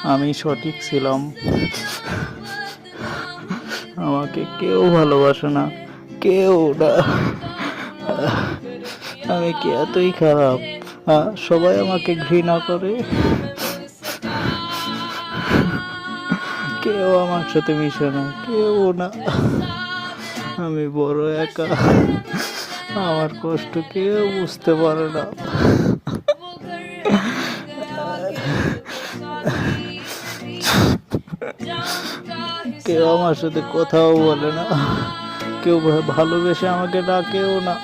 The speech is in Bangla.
আমি সঠিক ছিলাম, আমাকে কেউ ভালোবাসে না, কেউ না। আমি কি এতই খারাপ? সবাই আমাকে ঘৃণা করে, কেউ আমার সাথে মিশে না, কেউ না। আমি বড় একা, আমার কষ্ট কেউ বুঝতে পারে না। কেউ আমার সাথে কথাও বলে না, কেউ ভালোবেসে আমাকে ডাকেও না।